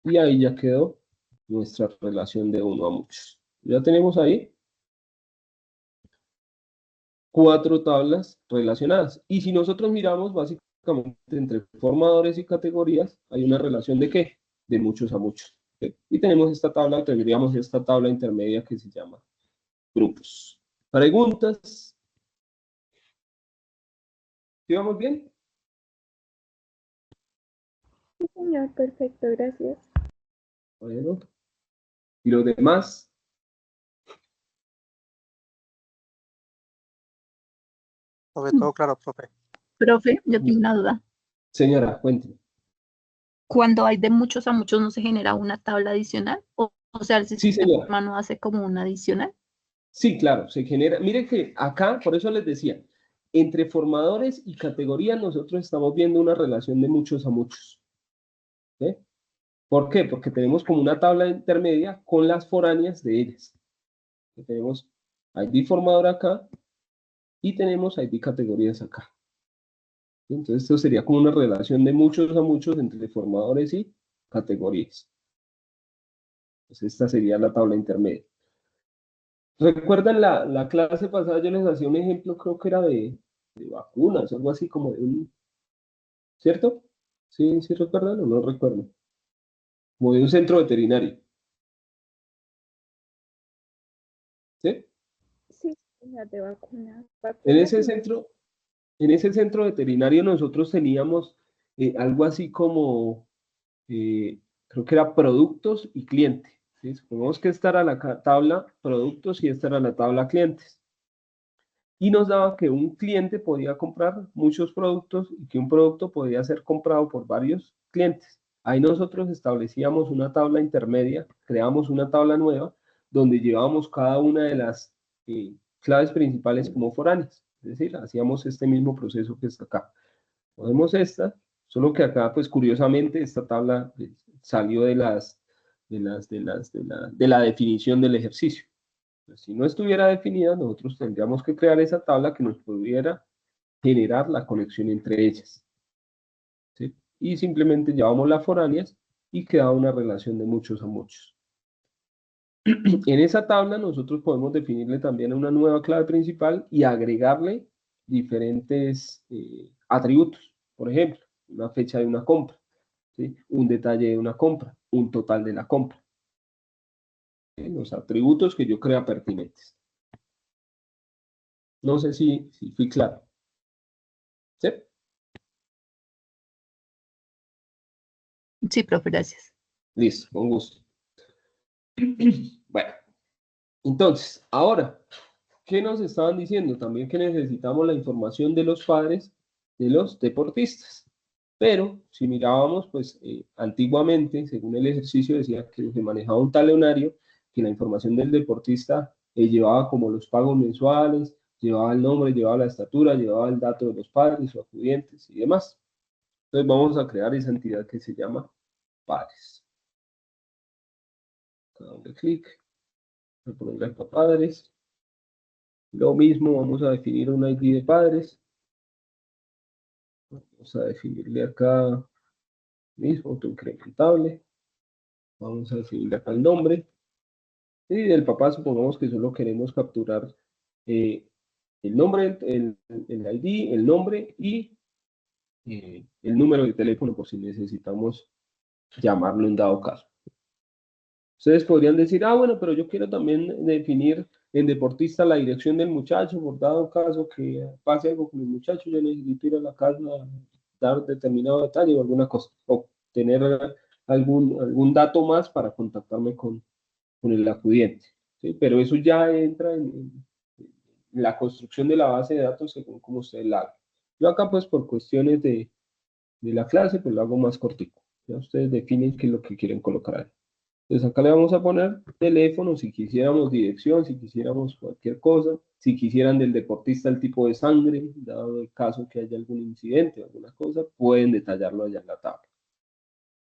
Y ahí ya quedó nuestra relación de uno a muchos. Ya tenemos ahí 4 tablas relacionadas. Y si nosotros miramos básicamente entre formadores y categorías, hay una relación de ¿qué? De muchos a muchos. ¿Okay? Y tenemos esta tabla, tendríamos esta tabla intermedia que se llama grupos. ¿Preguntas? ¿Sí vamos bien? Sí, señor, perfecto, gracias. Bueno. ¿Y los demás? Sobre todo, claro, profe. Profe, yo tengo una duda. Señora, cuénteme. Cuando hay de muchos a muchos, ¿no se genera una tabla adicional? O sea, el Sí, señora. sistema no hace como una adicional. Sí, claro, se genera. Mire que acá, por eso les decía, entre formadores y categorías nosotros estamos viendo una relación de muchos a muchos. ¿Sí? ¿Por qué? Porque tenemos como una tabla intermedia con las foráneas de ellas. Tenemos ID formador acá y tenemos ID categorías acá. Entonces esto sería como una relación de muchos a muchos entre formadores y categorías. Entonces esta sería la tabla intermedia. ¿Recuerdan la clase pasada? Yo les hacía un ejemplo, creo que era de vacunas, algo así como de un... ¿Cierto? ¿Sí, sí recuerdan o no recuerdan? Como de un centro veterinario. ¿Sí? Sí, la de vacunas. En Vacunas ese y centro, en ese centro veterinario nosotros teníamos algo así como, creo que era productos y cliente. ¿Sí? Supongamos que esta era la tabla productos y esta era la tabla clientes. Y nos daba que un cliente podía comprar muchos productos y que un producto podía ser comprado por varios clientes. Ahí nosotros establecíamos una tabla intermedia, creamos una tabla nueva donde llevábamos cada una de las claves principales como foráneas. Es decir, hacíamos este mismo proceso que está acá. Podemos esta, solo que acá, pues curiosamente, esta tabla salió de la definición del ejercicio. Pues, si no estuviera definida, nosotros tendríamos que crear esa tabla que nos pudiera generar la conexión entre ellas. ¿Sí? Y simplemente llevamos las foráneas y queda una relación de muchos a muchos. En esa tabla nosotros podemos definirle también una nueva clave principal y agregarle diferentes atributos. Por ejemplo, una fecha de una compra, ¿sí? Un detalle de una compra, un total de la compra. ¿Sí? Los atributos que yo crea pertinentes. No sé si fui claro. ¿Sí? Sí, profe, gracias. Listo, con gusto. Bueno, entonces, ahora, ¿qué nos estaban diciendo? También que necesitamos la información de los padres de los deportistas. Pero si mirábamos, pues antiguamente, según el ejercicio, decía que se manejaba un talonario, que la información del deportista llevaba como los pagos mensuales, llevaba el nombre, llevaba la estatura, llevaba el dato de los padres o acudientes y demás. Entonces vamos a crear esa entidad que se llama padres. Doble clic, voy a ponerle acá padres. Lo mismo, vamos a definir un ID de padres. Vamos a definirle acá mismo, autoincrementable. Vamos a definirle acá el nombre. Y del papá supongamos que solo queremos capturar el nombre, el ID, el nombre y el número de teléfono por si necesitamos llamarlo en dado caso. Ustedes podrían decir, bueno, pero yo quiero también definir en deportista la dirección del muchacho, por dado caso que pase algo con el muchacho, yo necesito ir a la casa a dar determinado detalle o alguna cosa, o tener algún dato más para contactarme con el acudiente. ¿Sí? Pero eso ya entra en la construcción de la base de datos según como ustedes la hagan. Yo acá pues por cuestiones de la clase pues lo hago más cortico. Ya ustedes definen qué es lo que quieren colocar ahí. Entonces acá le vamos a poner teléfono, si quisiéramos dirección, si quisiéramos cualquier cosa, si quisieran del deportista el tipo de sangre, dado el caso que haya algún incidente o alguna cosa, pueden detallarlo allá en la tabla.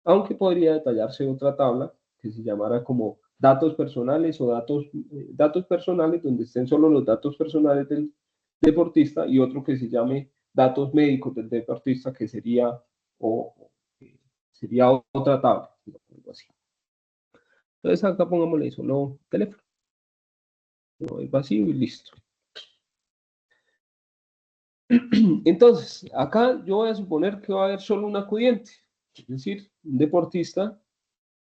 Aunque podría detallarse otra tabla que se llamara como datos personales o datos personales donde estén solo los datos personales del deportista y otro que se llame datos médicos del deportista que sería, sería otra tabla, algo así. Entonces acá pongámosle solo teléfono. No, es vacío y listo. Entonces, acá yo voy a suponer que va a haber solo un acudiente. Es decir, un deportista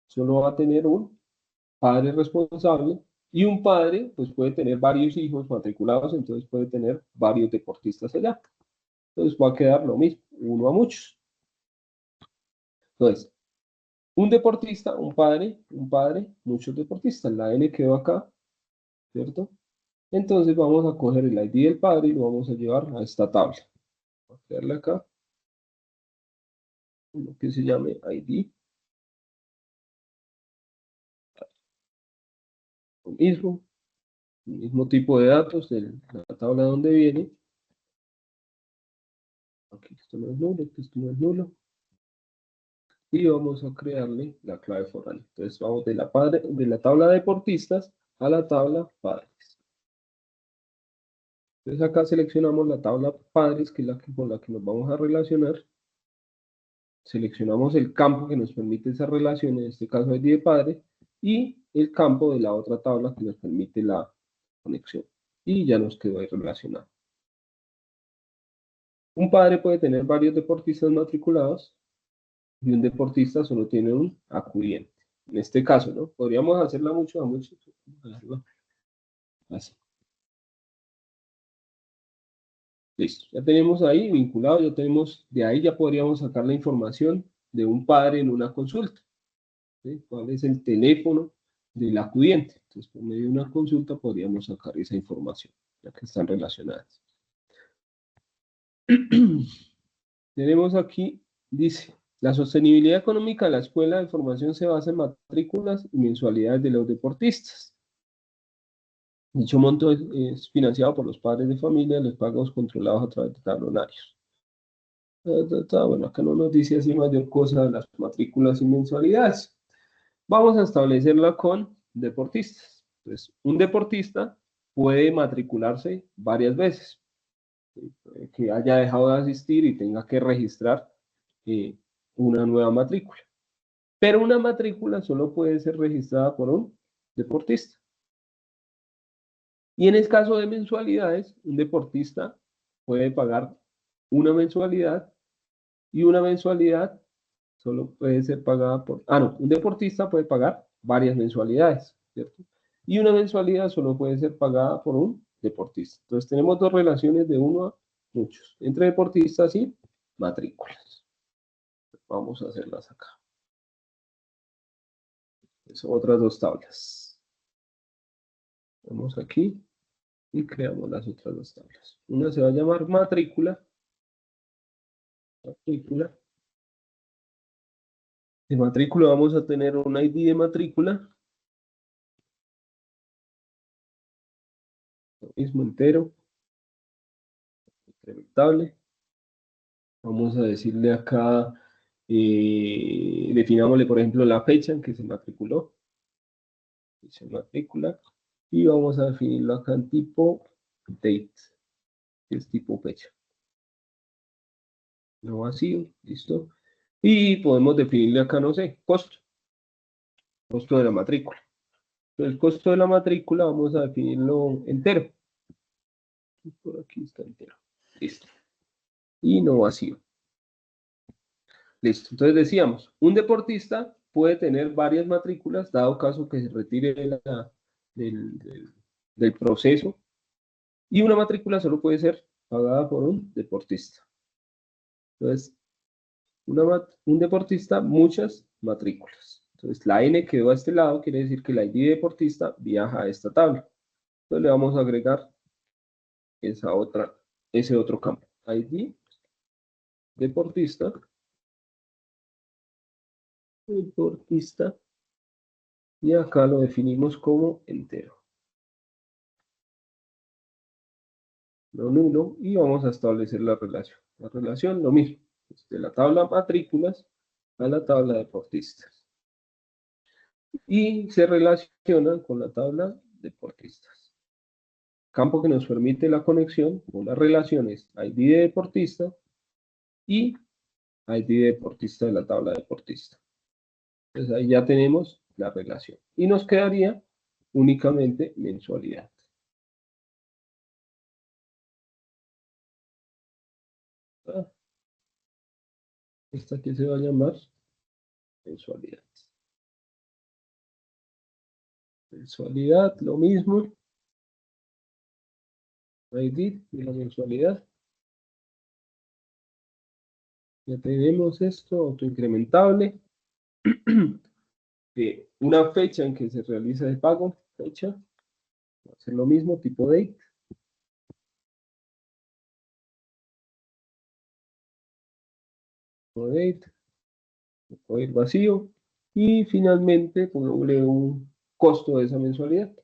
solo va a tener un padre responsable y un padre pues puede tener varios hijos matriculados, entonces puede tener varios deportistas allá. Entonces va a quedar lo mismo, uno a muchos. Entonces, un deportista, un padre, muchos deportistas. La N quedó acá, ¿cierto? Entonces vamos a coger el ID del padre y lo vamos a llevar a esta tabla. Voy a crearle acá uno que se llame ID. Lo mismo, el mismo tipo de datos de la tabla donde viene. Aquí esto no es nulo, esto no es nulo. Y vamos a crearle la clave foránea. Entonces vamos de la tabla de deportistas a la tabla padres. Entonces acá seleccionamos la tabla padres, que es con la que nos vamos a relacionar. Seleccionamos el campo que nos permite esa relación, en este caso ID de padre, y el campo de la otra tabla que nos permite la conexión. Y ya nos quedó ahí relacionado. Un padre puede tener varios deportistas matriculados y un deportista solo tiene un acudiente. En este caso, ¿no? Podríamos hacerla mucho a mucho. Así. Listo. Ya tenemos ahí vinculado, ya tenemos, de ahí ya podríamos sacar la información de un padre en una consulta. ¿Sí? ¿Cuál es el teléfono del acudiente? Entonces, por medio de una consulta podríamos sacar esa información, ya que están relacionadas. Tenemos aquí, dice, la sostenibilidad económica de la escuela de formación se basa en matrículas y mensualidades de los deportistas. Dicho monto es financiado por los padres de familia, los pagos controlados a través de tablonarios. Bueno, acá no nos dice así mayor cosa de las matrículas y mensualidades. Vamos a establecerla con deportistas. Entonces, un deportista puede matricularse varias veces. Que haya dejado de asistir y tenga que registrar una nueva matrícula. Pero una matrícula solo puede ser registrada por un deportista. Y en el caso de mensualidades, un deportista puede pagar una mensualidad y una mensualidad solo puede ser pagada por... no, un deportista puede pagar varias mensualidades, ¿cierto? Y una mensualidad solo puede ser pagada por un deportista. Entonces tenemos dos relaciones de uno a muchos, entre deportistas y matrículas. Vamos a hacerlas acá. Son otras dos tablas. Vamos aquí y creamos las otras dos tablas. Una se va a llamar matrícula. Matrícula. De matrícula vamos a tener un ID de matrícula. Lo mismo entero. Incrementable. Vamos a decirle acá, definámosle por ejemplo la fecha en que se matriculó. Se matricula. Y vamos a definirlo acá en tipo date, que es tipo fecha. No vacío, listo. Y podemos definirle acá, no sé, costo. Costo de la matrícula. El costo de la matrícula vamos a definirlo entero. Por aquí está entero. Listo. Y no vacío. Listo. Entonces decíamos, un deportista puede tener varias matrículas, dado caso que se retire del proceso. Y una matrícula solo puede ser pagada por un deportista. Entonces, un deportista, muchas matrículas. Entonces, la N quedó a este lado, quiere decir que la ID deportista viaja a esta tabla. Entonces, le vamos a agregar ese otro campo. ID deportista. Y acá lo definimos como entero. No nulo. Y vamos a establecer la relación. La relación, lo mismo. De la tabla matrículas a la tabla deportistas. Y se relaciona con la tabla deportistas. Campo que nos permite la conexión con las relaciones ID de deportista y ID de deportista de la tabla deportista. Entonces ahí ya tenemos la relación. Y nos quedaría únicamente mensualidad. Esta que se va a llamar mensualidad. Mensualidad, lo mismo. ID de la mensualidad. Ya tenemos esto, autoincrementable. Una fecha en que se realiza el pago, fecha. Va a ser lo mismo, tipo date. Tipo date. Tipo date vacío. Y finalmente, pongámosle un costo de esa mensualidad.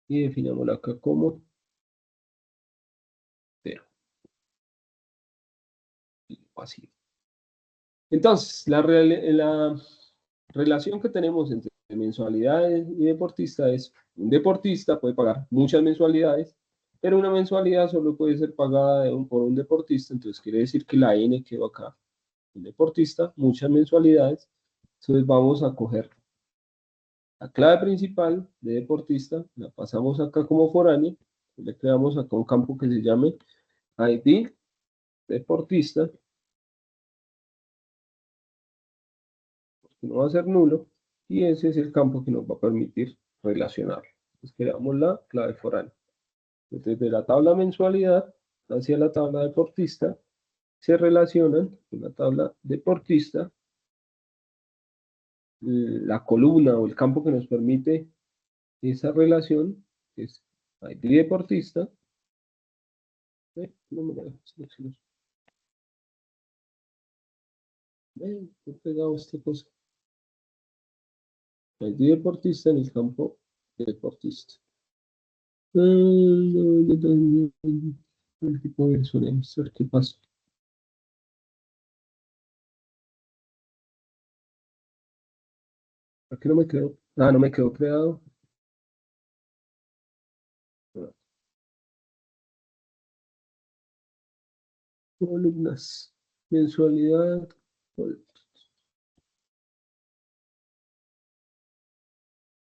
Y definámoslo acá como pasivo. Entonces, la relación que tenemos entre mensualidades y deportista es, un deportista puede pagar muchas mensualidades, pero una mensualidad solo puede ser pagada por un deportista, entonces quiere decir que la N quedó acá. Un deportista, muchas mensualidades, entonces vamos a coger la clave principal de deportista, la pasamos acá como foráneo, le creamos acá un campo que se llame ID deportista, que no va a ser nulo, y ese es el campo que nos va a permitir relacionar. Entonces creamos la clave foránea. Desde la tabla mensualidad hacia la tabla deportista se relacionan con la tabla deportista la columna o el campo que nos permite esa relación es ID deportista. No me la dejo seleccionar. He pegado esta cosa. ID deportista en el campo deportista. El tipo de solemos ver qué pasa. Aquí no me quedó. Ah, no me quedó creado. Columnas. Mensualidad.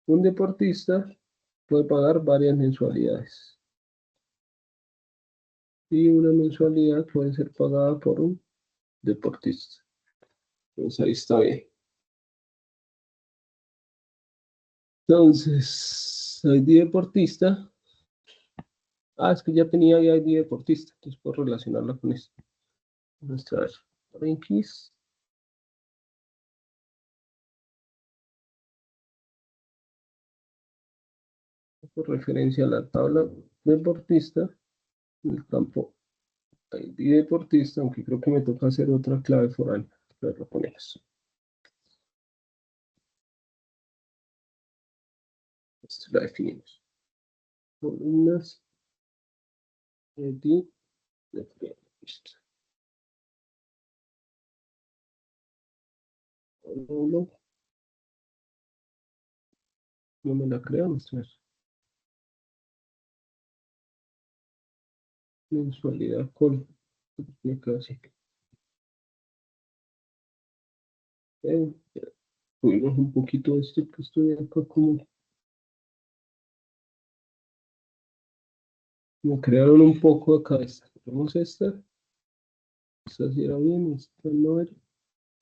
Un deportista puede pagar varias mensualidades. Y una mensualidad puede ser pagada por un deportista. Entonces ahí está bien. Entonces, ID deportista. Ah, es que ya tenía ID deportista. Entonces puedo relacionarla con esto. Vamos a ver. X. Por referencia a la tabla deportista. El campo ID deportista, aunque creo que me toca hacer otra clave foránea. Pero lo ponemos. Esto la definimos. Columnas ID deportista. No me la creo, mostrar. Mensualidad con. Me quedo así. Subimos un poquito este que estoy acá como. Me crearon un poco acá esta. Vamos a esta. Esta sí era bien, esta no era.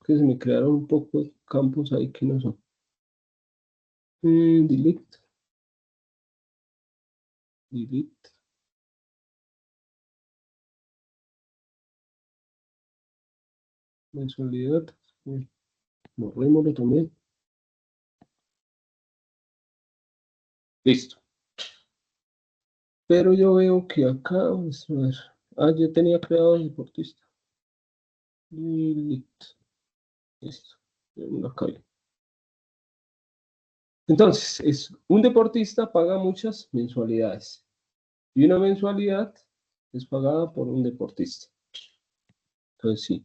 Que se me crearon un poco de campos ahí que no son. Delete. Delete. Mensualidad. Borrémoslo también. Listo. Pero yo veo que acá, vamos a ver. Ah, yo tenía creado el deportista. Delete. Listo. Acá. Entonces, un deportista paga muchas mensualidades. Y una mensualidad es pagada por un deportista. Entonces, sí.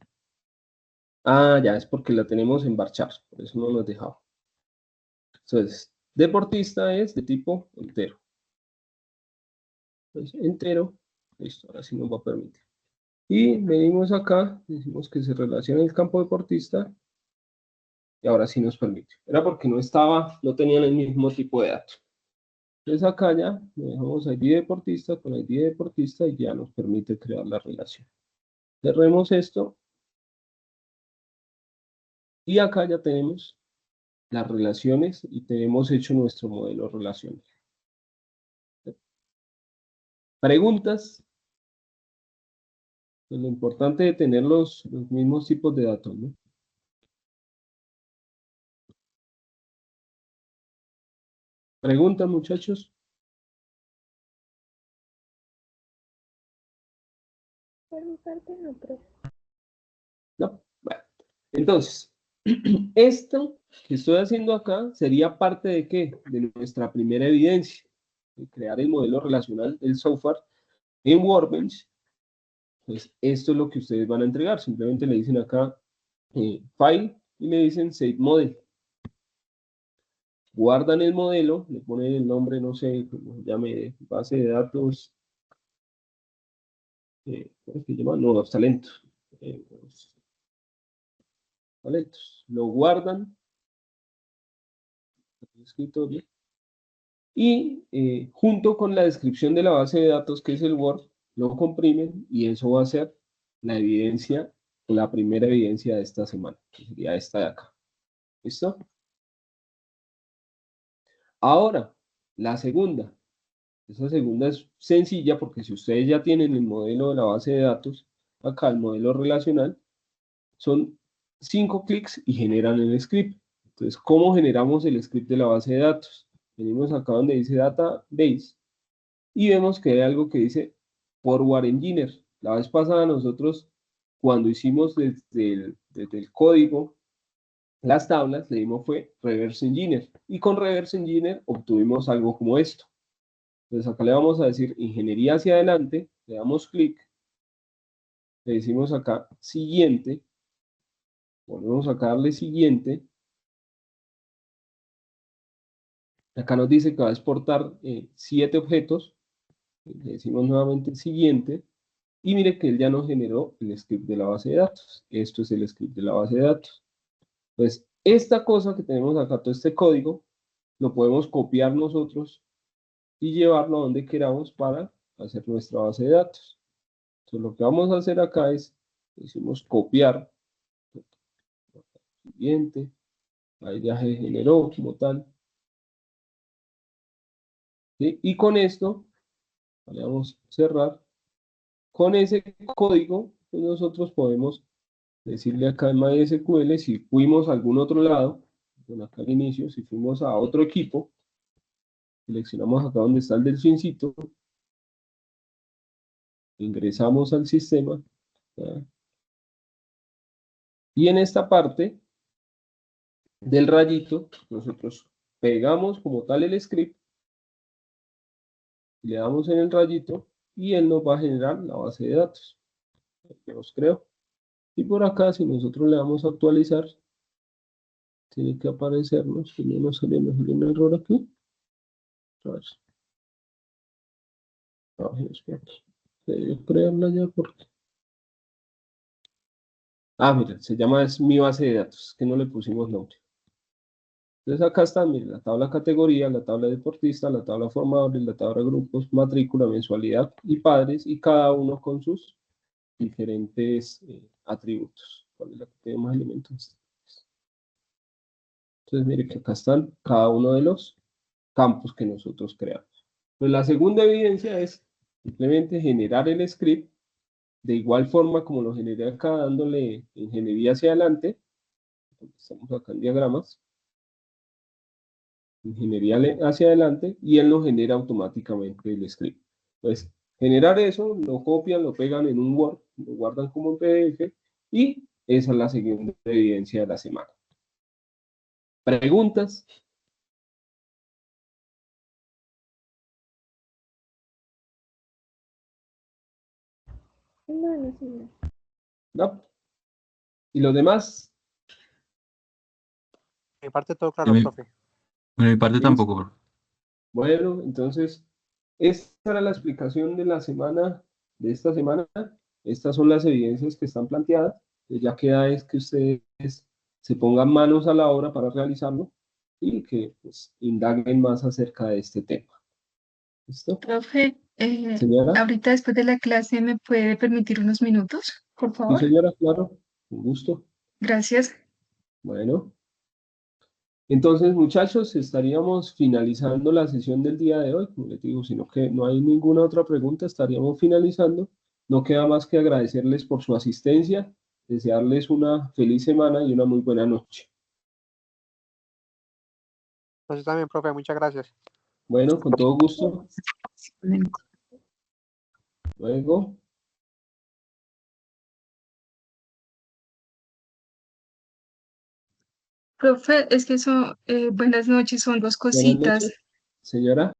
Ah, ya, es porque la tenemos en varchar. Por eso no nos dejaba. Entonces, deportista es de tipo entero. Entonces, entero. Listo, ahora sí nos va a permitir. Y venimos acá, decimos que se relaciona el campo deportista. Y ahora sí nos permite. Era porque no tenían el mismo tipo de datos. Entonces acá ya dejamos ID deportista con ID deportista y ya nos permite crear la relación. Cerremos esto. Y acá ya tenemos las relaciones y tenemos hecho nuestro modelo relacional. Preguntas. Pues lo importante de tener los mismos tipos de datos, ¿no? ¿Preguntas, muchachos? Por mi parte no, profe. No. Bueno. Entonces, esto que estoy haciendo acá sería parte de ¿qué? De nuestra primera evidencia, de crear el modelo relacional del software en Workbench. Entonces, esto es lo que ustedes van a entregar. Simplemente le dicen acá File y le dicen Save Model. Guardan el modelo, le ponen el nombre, no sé, como se llame, base de datos, ¿cómo se llama? Nuevos talentos. Nuevos talentos. Lo guardan en el escritorio y junto con la descripción de la base de datos, que es el Word, lo comprimen y eso va a ser la evidencia, la primera evidencia de esta semana, que sería esta de acá. ¿Listo? Ahora, la segunda. Esa segunda es sencilla porque si ustedes ya tienen el modelo de la base de datos, acá el modelo relacional, son 5 clics y generan el script. Entonces, ¿cómo generamos el script de la base de datos? Venimos acá donde dice Database y vemos que hay algo que dice Forward Engineer. La vez pasada nosotros, cuando hicimos desde el código las tablas, le dimos fue Reverse Engineer y con Reverse Engineer obtuvimos algo como esto. Entonces acá le vamos a decir ingeniería hacia adelante, le damos clic, le decimos acá siguiente, volvemos acá a darle siguiente, acá nos dice que va a exportar 7 objetos, le decimos nuevamente siguiente, y mire que él ya nos generó el script de la base de datos. Esto es el script de la base de datos. Entonces, esta cosa que tenemos acá, todo este código, lo podemos copiar nosotros y llevarlo a donde queramos para hacer nuestra base de datos. Entonces, lo que vamos a hacer acá es, decimos copiar, siguiente, ahí ya se generó como tal. ¿Sí? Y con esto, vamos a cerrar, con ese código, pues nosotros podemos decirle acá en MySQL si fuimos a algún otro lado, bueno, acá al inicio, si fuimos a otro equipo, seleccionamos acá donde está el delfincito, ingresamos al sistema, ¿ya? Y en esta parte del rayito, nosotros pegamos como tal el script, le damos en el rayito y él nos va a generar la base de datos que nos creó. Y por acá, si nosotros le damos a actualizar, tiene que aparecernos, que no nos sale un error aquí. A ver. Espérate. Debe crearla ya porque... Ah, mira, se llama es mi base de datos, que no le pusimos nombre. Entonces acá está, mire, la tabla categoría, la tabla deportista, la tabla formadores, la tabla grupos, matrícula, mensualidad y padres, y cada uno con sus diferentes atributos. ¿Cuál es la que tiene más elementos? Entonces mire que acá están cada uno de los campos que nosotros creamos. Pues la segunda evidencia es simplemente generar el script de igual forma como lo generé acá dándole ingeniería hacia adelante. Estamos acá en diagramas. Ingeniería hacia adelante y él nos genera automáticamente el script. Entonces, generar eso, lo copian, lo pegan en un Word, lo guardan como un PDF y esa es la segunda evidencia de la semana. ¿Preguntas? No, no, señor. ¿No? ¿Y los demás? Mi parte todo De claro, mi, profe. de mi parte ¿Listo? tampoco, bro. Bueno, entonces, esta era la explicación de la semana, de esta semana. Estas son las evidencias que están planteadas. Ya queda es que ustedes se pongan manos a la obra para realizarlo y que pues, indaguen más acerca de este tema. ¿Listo? Profe, Señora, ahorita después de la clase me puede permitir unos minutos, por sí, favor. señora, claro, con gusto. Gracias. Bueno, entonces, muchachos, estaríamos finalizando la sesión del día de hoy, como les digo, sino que no hay ninguna otra pregunta, estaríamos finalizando. No queda más que agradecerles por su asistencia, desearles una feliz semana y una muy buena noche. Entonces también, profe, muchas gracias. Bueno, con todo gusto. Luego, Profe, es que son, buenas noches, son dos buenas cositas. noches, señora.